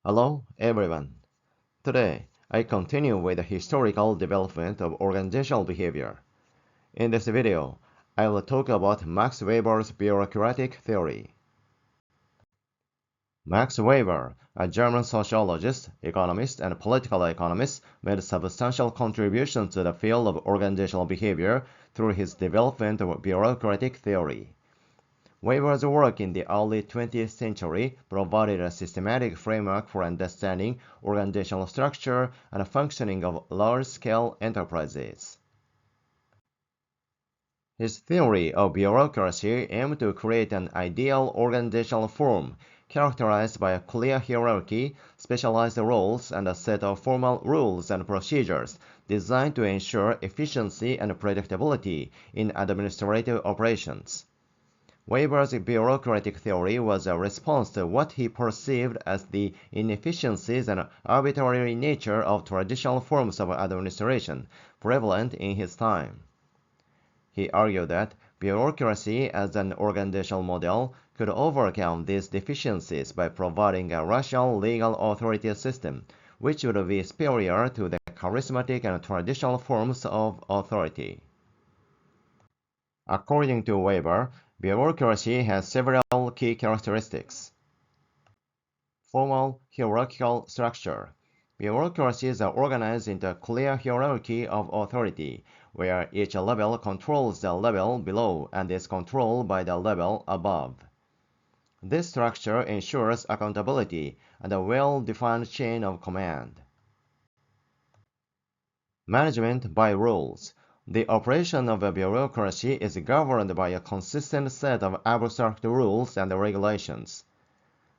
Hello, everyone. Today, I continue with the historical development of organizational behavior. In this video, I will talk about Max Weber's bureaucratic theory. Max Weber, a German sociologist, economist, and political economist, made substantial contributions to the field of organizational behavior through his development of bureaucratic theory. Weber's work in the early 20th century provided a systematic framework for understanding organizational structure and functioning of large-scale enterprises. His theory of bureaucracy aimed to create an ideal organizational form characterized by a clear hierarchy, specialized roles, and a set of formal rules and procedures designed to ensure efficiency and predictability in administrative operations. Weber's bureaucratic theory was a response to what he perceived as the inefficiencies and arbitrary nature of traditional forms of administration prevalent in his time. He argued that bureaucracy as an organizational model could overcome these deficiencies by providing a rational legal authority system, which would be superior to the charismatic and traditional forms of authority. According to Weber, bureaucracy has several key characteristics. Formal hierarchical structure. Bureaucracies are organized into a clear hierarchy of authority, where each level controls the level below and is controlled by the level above. This structure ensures accountability and a well-defined chain of command. Management by rules. The operation of a bureaucracy is governed by a consistent set of abstract rules and regulations.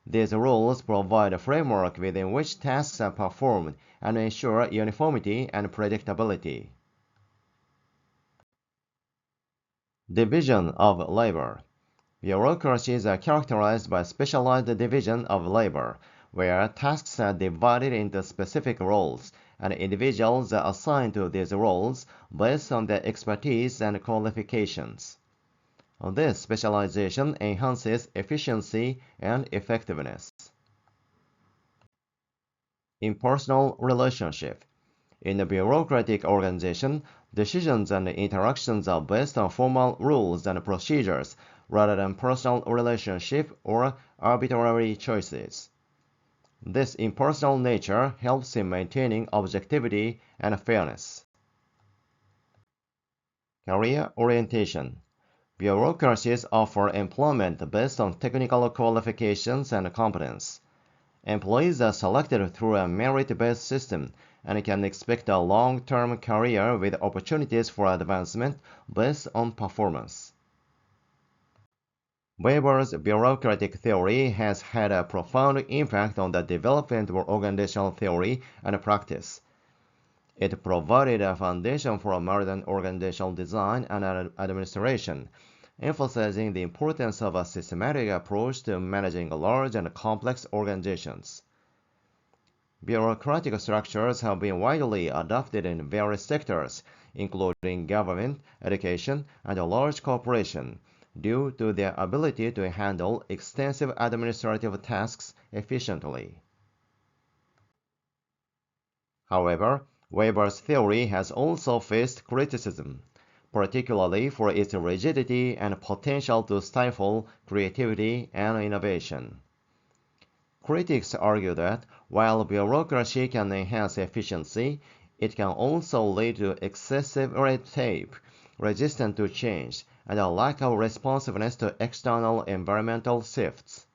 These rules provide a framework within which tasks are performed and ensure uniformity and predictability. Division of labor. Bureaucracies are characterized by specialized division of labor, where tasks are divided into specific roles, and individuals are assigned to these roles based on their expertise and qualifications. This specialization enhances efficiency and effectiveness. Impersonal relationship. In a bureaucratic organization, decisions and interactions are based on formal rules and procedures rather than personal relationship or arbitrary choices. This impersonal nature helps in maintaining objectivity and fairness. Career orientation. Bureaucracies offer employment based on technical qualifications and competence. Employees are selected through a merit-based system and can expect a long-term career with opportunities for advancement based on performance. Weber's bureaucratic theory has had a profound impact on the development of organizational theory and practice. It provided a foundation for modern organizational design and administration, emphasizing the importance of a systematic approach to managing large and complex organizations. Bureaucratic structures have been widely adopted in various sectors, including government, education, and large corporations, due to their ability to handle extensive administrative tasks efficiently. However, Weber's theory has also faced criticism, particularly for its rigidity and potential to stifle creativity and innovation. Critics argue that while bureaucracy can enhance efficiency, it can also lead to excessive red tape, resistance to change, and a lack of responsiveness to external environmental shifts.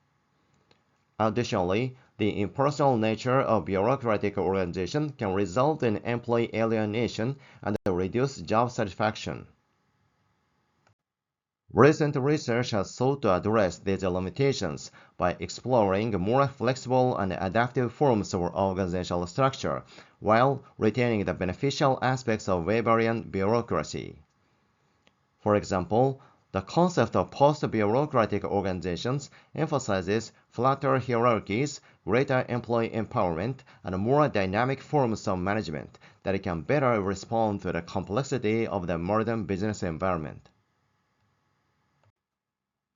Additionally, the impersonal nature of bureaucratic organization can result in employee alienation and reduce job satisfaction. Recent research has sought to address these limitations by exploring more flexible and adaptive forms of organizational structure while retaining the beneficial aspects of Weberian bureaucracy. For example, the concept of post-bureaucratic organizations emphasizes flatter hierarchies, greater employee empowerment, and more dynamic forms of management that can better respond to the complexity of the modern business environment.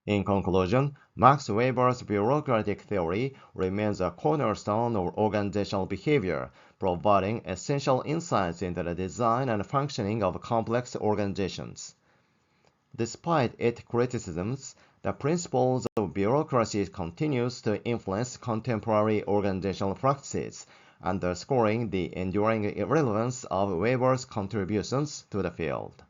In conclusion, Max Weber's bureaucratic theory remains a cornerstone of organizational behavior, providing essential insights into the design and functioning of complex organizations. Despite its criticisms, the principles of bureaucracy continues to influence contemporary organizational practices, underscoring the enduring relevance of Weber's contributions to the field.